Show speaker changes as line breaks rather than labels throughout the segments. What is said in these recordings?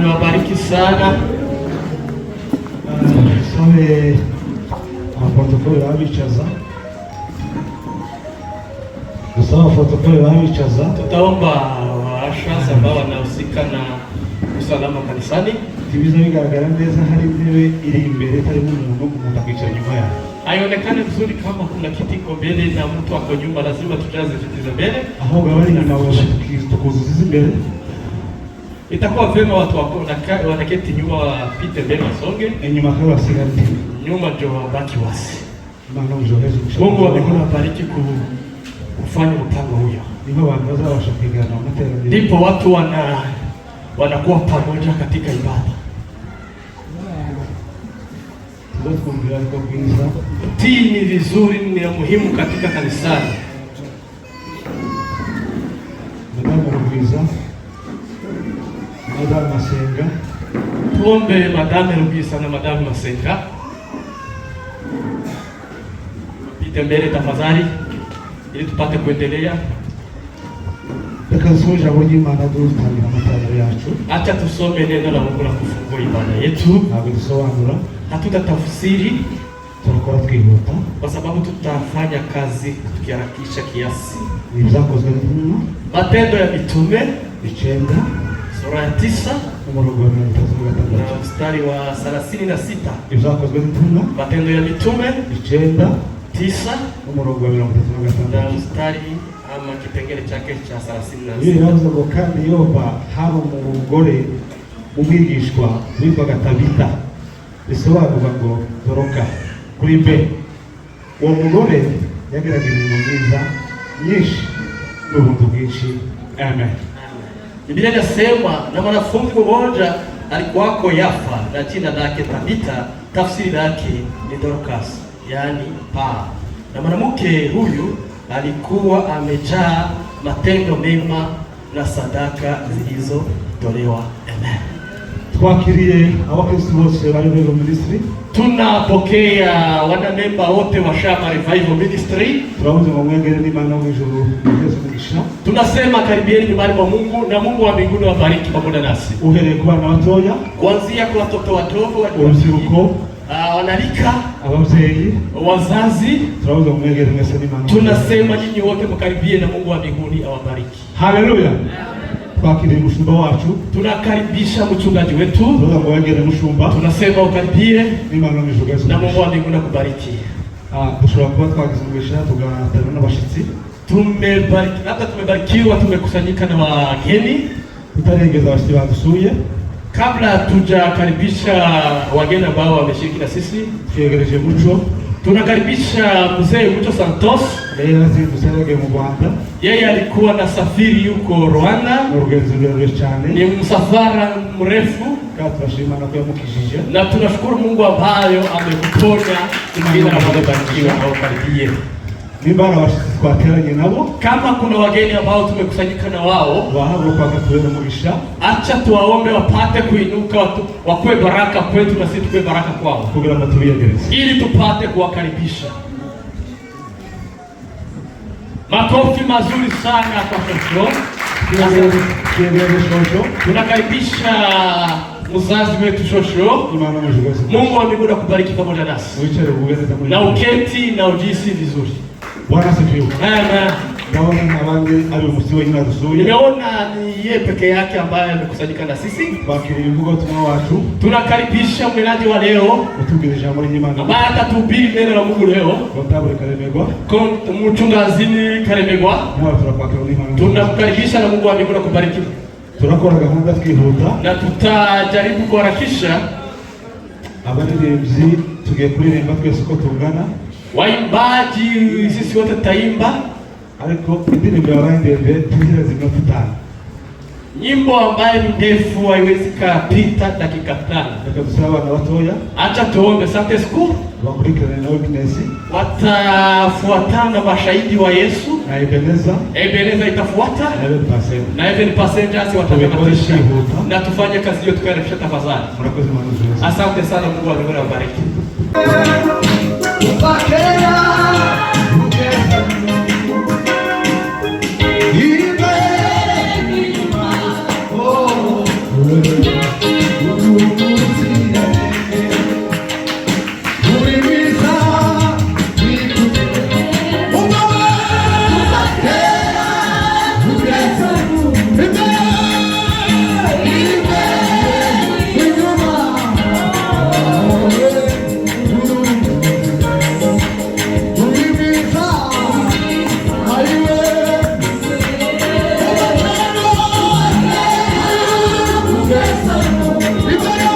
niwabariki sana.
Sabe protokoli babicaza. Kusaba protokoli babicaza.
Tutaomba waasha ambao wanahusika na usalama kanisani.
Tibiza bigaragara neza hari intebe iri imbere tarimo umuntu mutakicara nyuma yayo.
Haionekane vizuri kama kuna kiti iko mbele na mtu ako nyuma, lazima tujaze viti za mbele.
Aho gabari nyuma tukuzuziza imbere.
Itakuwa vema watu wanaketi nyuma wapite mbele wasonge.
Nyuma kwa wasigati.
Nyuma ndio wabaki wasi.
Maana ujohezo
kushauri. Mungu amekuwa bariki kufanya mpango huo.
Ndipo wanaanza washapigana na AMATERANIRO.
Ndipo watu wanakuwa pamoja katika ibada. Tii ni vizuri, ni muhimu katika kanisani.
Madame Masenga.
Tuombe Madame Rugisa na Madame Masenga. Pite mbele tafadhali ili tupate kuendelea.
Tukasoja hoji maana tutangira matendo yacu.
Acha tusome neno la Mungu la kufungua ibada yetu.
Abisobanura.
Hatutatafsiri,
tutakora twihuta
kwa sababu tutafanya kazi tukiharakisha kiasi.
Ibyakozwe n'intumwa.
Matendo ya Mitume
9
sura ya 9
na
mstari wa 36.
Ibyakozwe n'intumwa.
Matendo ya Mitume
9
na mstari ama kipengele chake cha 36.
Iyo yavuze ngo kandi Yoba haba umugore umwigishwa witwaga Tabita, bisobanurwa ngo Doroka. Kuri mbe uwo mugore yagiraga imirimo myiza nyinshi n'ubuntu bwinshi. Amen.
Biblia inasema na mwanafunzi mmoja alikuwako Yafa na jina lake Tabita, tafsiri lake ni Dorcas, yani paa. Na mwanamke huyu alikuwa amejaa matendo mema na sadaka zilizotolewa. Amen.
Twakiriye abakristo bose bari mu ministry.
Tunapokea wanamemba wote wa SHAMMAH Revival Ministry.
Tunaomba mwongere n'Imana w'ijuru Yesu kugisha.
Tunasema karibieni nyumbani mwa Mungu na Mungu wa mbinguni wabariki pamoja nasi.
Uhereye kwa bana batoya,
kuanzia kwa watoto wadogo,
urubyiruko,
wanalika,
ababyeyi,
wazazi.
Tunaomba mwongere mwese n'Imana.
Tunasema nyinyi wote mkaribie na Mungu wa mbinguni awabariki.
Haleluya. Twakiriye mushumba wacu.
Tunakaribisha mchungaji wetu.
Tunaomba mwongere mushumba.
Tunasema ukaribie
n'Imana w'ijuru
na Mungu wa mbinguni akubariki.
Dushobora kuba twagize tugatana n'abashitsi.
Tumebarikiwa, tumekusanyika na wageni.
Tutarengeza abashitsi badusuye.
Kabla tujakaribisha wageni ambao wameshiriki na sisi,
twegereje Muco.
Tunakaribisha mzee Muco Santos.
Yeye azindutse mu Rwanda.
Yeye alikuwa na safiri yuko Rwanda. Ni msafara mrefu. Na tunashukuru Mungu ambayo amekuponya kila mmoja au karibie.
Nibara washitsi twateranye nabo.
Kama kuna wageni ambao tumekukusanyika na wao,
wahabo kwa katubera mugisha.
Acha tuwaombe wapate kuinuka, wakwe baraka kwetu na sisi tukwe baraka kwao.
Kugira matubiyegereza.
Ili tupate kuwakaribisha. Makofi mazuri sana kwa Shosho. Tunakaribisha mzazi wetu Shosho. Mungu wa mbinguni akubariki pamoja nasi. Na uketi na ujisi vizuri.
Bwana asifiwe.
Amen.
Naona abandi ari umusiwe nyina dusuye.
Nimeona ni yeye peke yake ambaye amekusanyika na sisi.
Bakiri mvugo tuna watu.
Tunakaribisha mwenyeji wa leo.
Utubiri jambo nyimana.
Ambaye atatuhubiri neno la Mungu leo.
Kontabule Karemegwa.
Mchungaji Karemegwa.
Mwana tunapaka Imana.
Tunakukaribisha na Mungu wa mbinguni akubariki.
Tunakora gahunda twihuta.
Na tutajaribu kuharakisha.
Abaririmbyi tugiye kuririmba twese uko tungana.
Waimbaji sisi wote taimba.
Ariko indirimbo yabaye ndende tugira zino tutana.
Nyimbo ambayo ni ndefu haiwezi kupita dakika 5.
Tukatusaba na watoya.
Acha tuombe Sunday school.
Wakurikirana na witness.
Watafuatana mashahidi wa Yesu.
Na Ebeneza.
Ebeneza itafuata.
Na even passengers
watakatisha. Na tufanye kazi hiyo tukarekebisha tafadhali. Asante sana, Mungu awabariki. Oh,
Libera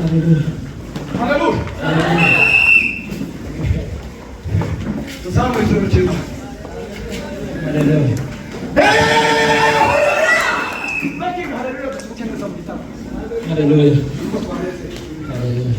Haleluya. Tuzamwe cy'urukino. Haleluya. Haleluya. Haleluya.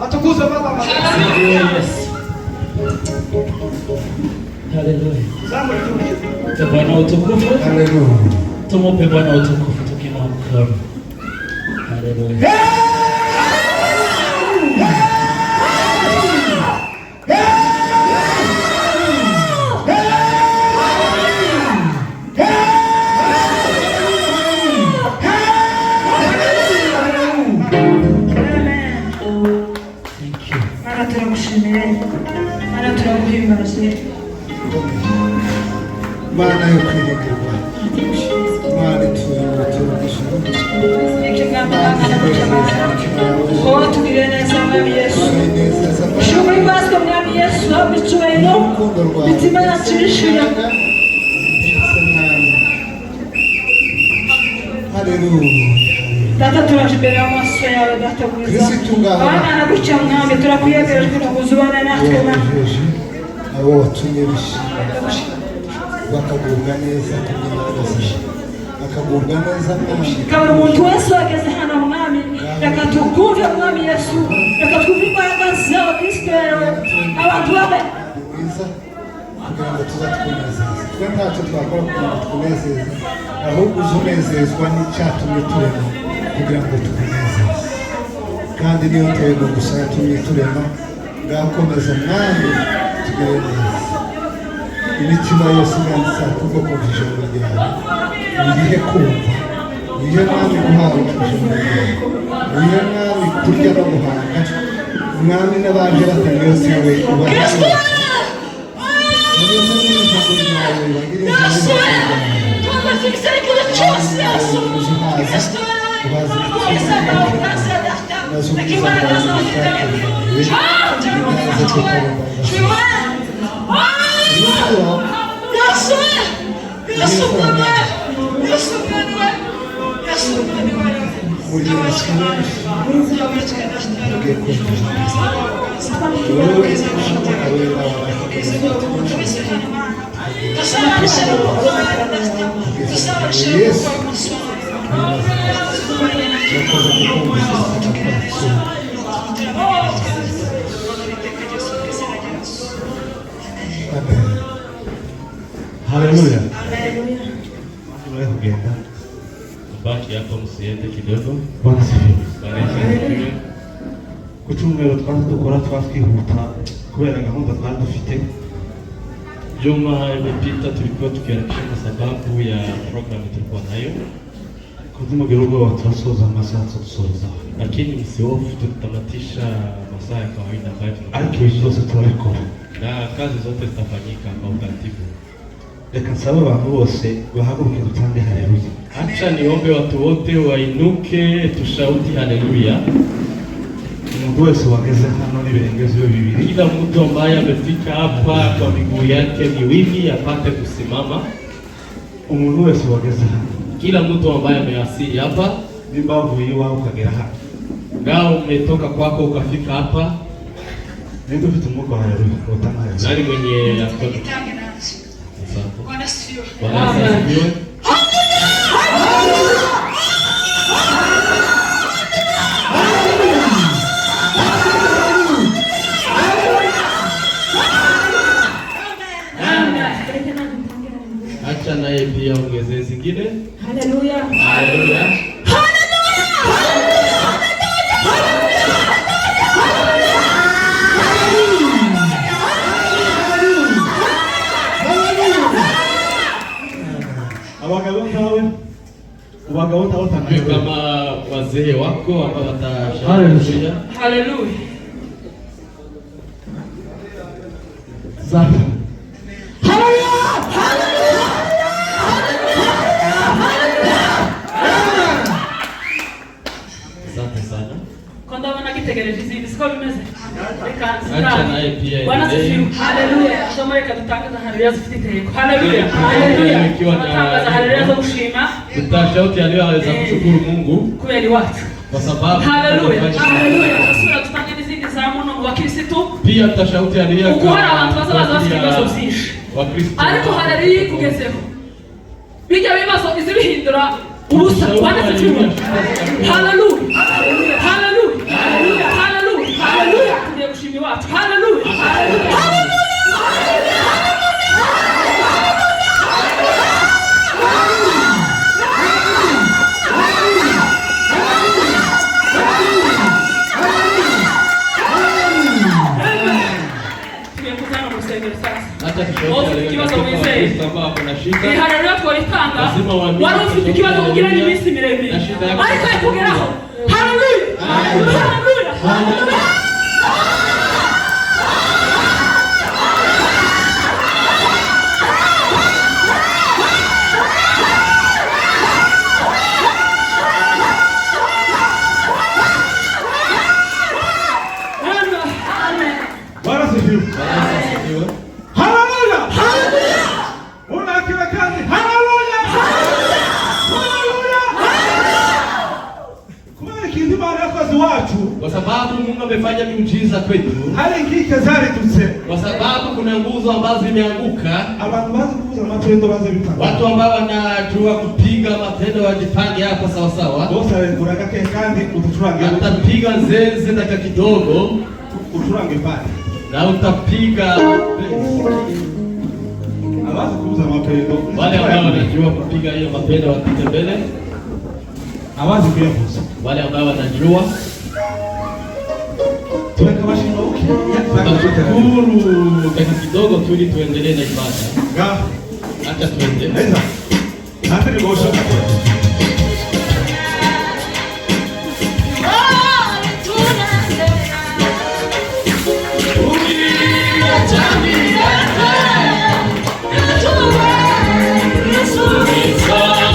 Atukuze Baba. Yes. Haleluya. Tuzamwe cy'urukino. Bwana utukufu. Haleluya. Tumupe Bwana utukufu tukimwa mkono. Haleluya. Mana yo kwirigirwa Mana tugire neza mwami Yesu shukuri kwasko mwami Yesu abicuweno bitima yacishira Haleluya Tata turajibere amaso yawe data mwiza Bana naguca mwami turakuyegerejwe n'ubuzubane natwe abo watumye bishimira bakagubwa neza bakagubwa neza kandi umuntu wese wageze hano mwami reka tukumve mwami Yesu reka twumve imbaraga zawe Kristo abantu bawe mwiza kugira ngo tuzatwunezeza twe ntacyo twakora kugira ngo twunezeze ahubwo uzunezezwa n'icyatumye turema kugira ngo tukunezeze kandi niyo ntego gusa yatumye turema ngakomeza mwami tugere neza imitima yose yanditse kubwo kumva ijambo ryawe nihe kumva nihe mwami guhabwa ijambo ryawe nihe mwami kurya no guhanga mwami n'abaje batanga yose yawe ubahanga nihe mwami ijambo ryawe bagire ijambo Haleluya. Tunaweza kugenda. Baki hapo msiende kidogo. Bwana sifiwe. Ku cyumweru dukora twihuta kubera gahunda twari dufite. Juma imepita tulikuwa tukiharakisha sababu ya program tulikuwa nayo. Kuzima kidogo tutasoza masaa tutasoza. Lakini msihofu tutamatisha masaa ya kawaida ambayo tunafanya. Zote tunabikora. Na kazi zote zitafanyika kwa utaratibu. Reka nsaba abantu bose bahaguruke dutange haleluya. Acha niombe watu wote wainuke tushauti haleluya. Mungu wese wageze hano n'ibirengezo bibiri. Kila mtu ambaye amefika hapa kwa miguu yake miwili apate kusimama. Umuntu wese wageze hano. Kila mtu ambaye amewasili hapa nimbavu yiwa ukagera hapa. Ngao umetoka kwako ukafika hapa. Ndio vitu Mungu haleluya. Utanga haleluya. Nani mwenye akoto? Bwana asifiwe. Bwana asifiwe. Acha naye pia ongezee zingine. Haleluya. Haleluya. Abagabo ntawe kama wazee wako ambao watashangilia. Haleluya. Zata. Haleluya. Zata sana. Kwanda wanakitegereje hizi siko bimeze. Acha naye pia. Bwana sifiwe. Haleluya. Somo reka dutangaza haleluya zifite. Haleluya. Haleluya. Ikiwa na haleluya zo kushima. Tutashauti aliyo aweza kushukuru Mungu. Kweli watu.
Kwa sababu
haleluya haleluya asura tutange n'izindi za muno mu bakristo
pia tutashauti aliya
uko hari abantu bazabaza bafite ibibazo byinshi ariko harari kugezeho bijya bibazo izibihindura ubusa wanditse kimwe haleluya haleluya haleluya haleluya haleluya tugiye gushima iwacu haleluya haleluya. Ihararira twitanga wari ufite ikibazo kugira ni iminsi miremire ariko yakugeraho haleluya haleluya haleluya.
Kwa sababu Mungu amefanya miujiza kwetu.
Hali ngike zari tutse.
Kwa sababu kuna nguzo ambazo zimeanguka.
Abantu bazi kuvuza matendo baza bipanga.
Watu ambao wanajua kupiga matendo wajipange hapa sawa sawa.
Bosa nguraga ke kandi utucurange.
Utapiga nzenze ndaka kidogo,
utucurange pale.
Na utapiga
abazi kuvuza matendo.
Wale ambao wanajua kupiga hiyo matendo wakite mbele.
Abazi kuyavuza.
Wale ambao wanajua tunashukuru dakika kidogo tu ili tuendelee na ibada. Acha tuende.
Hata ni gosha.
Sa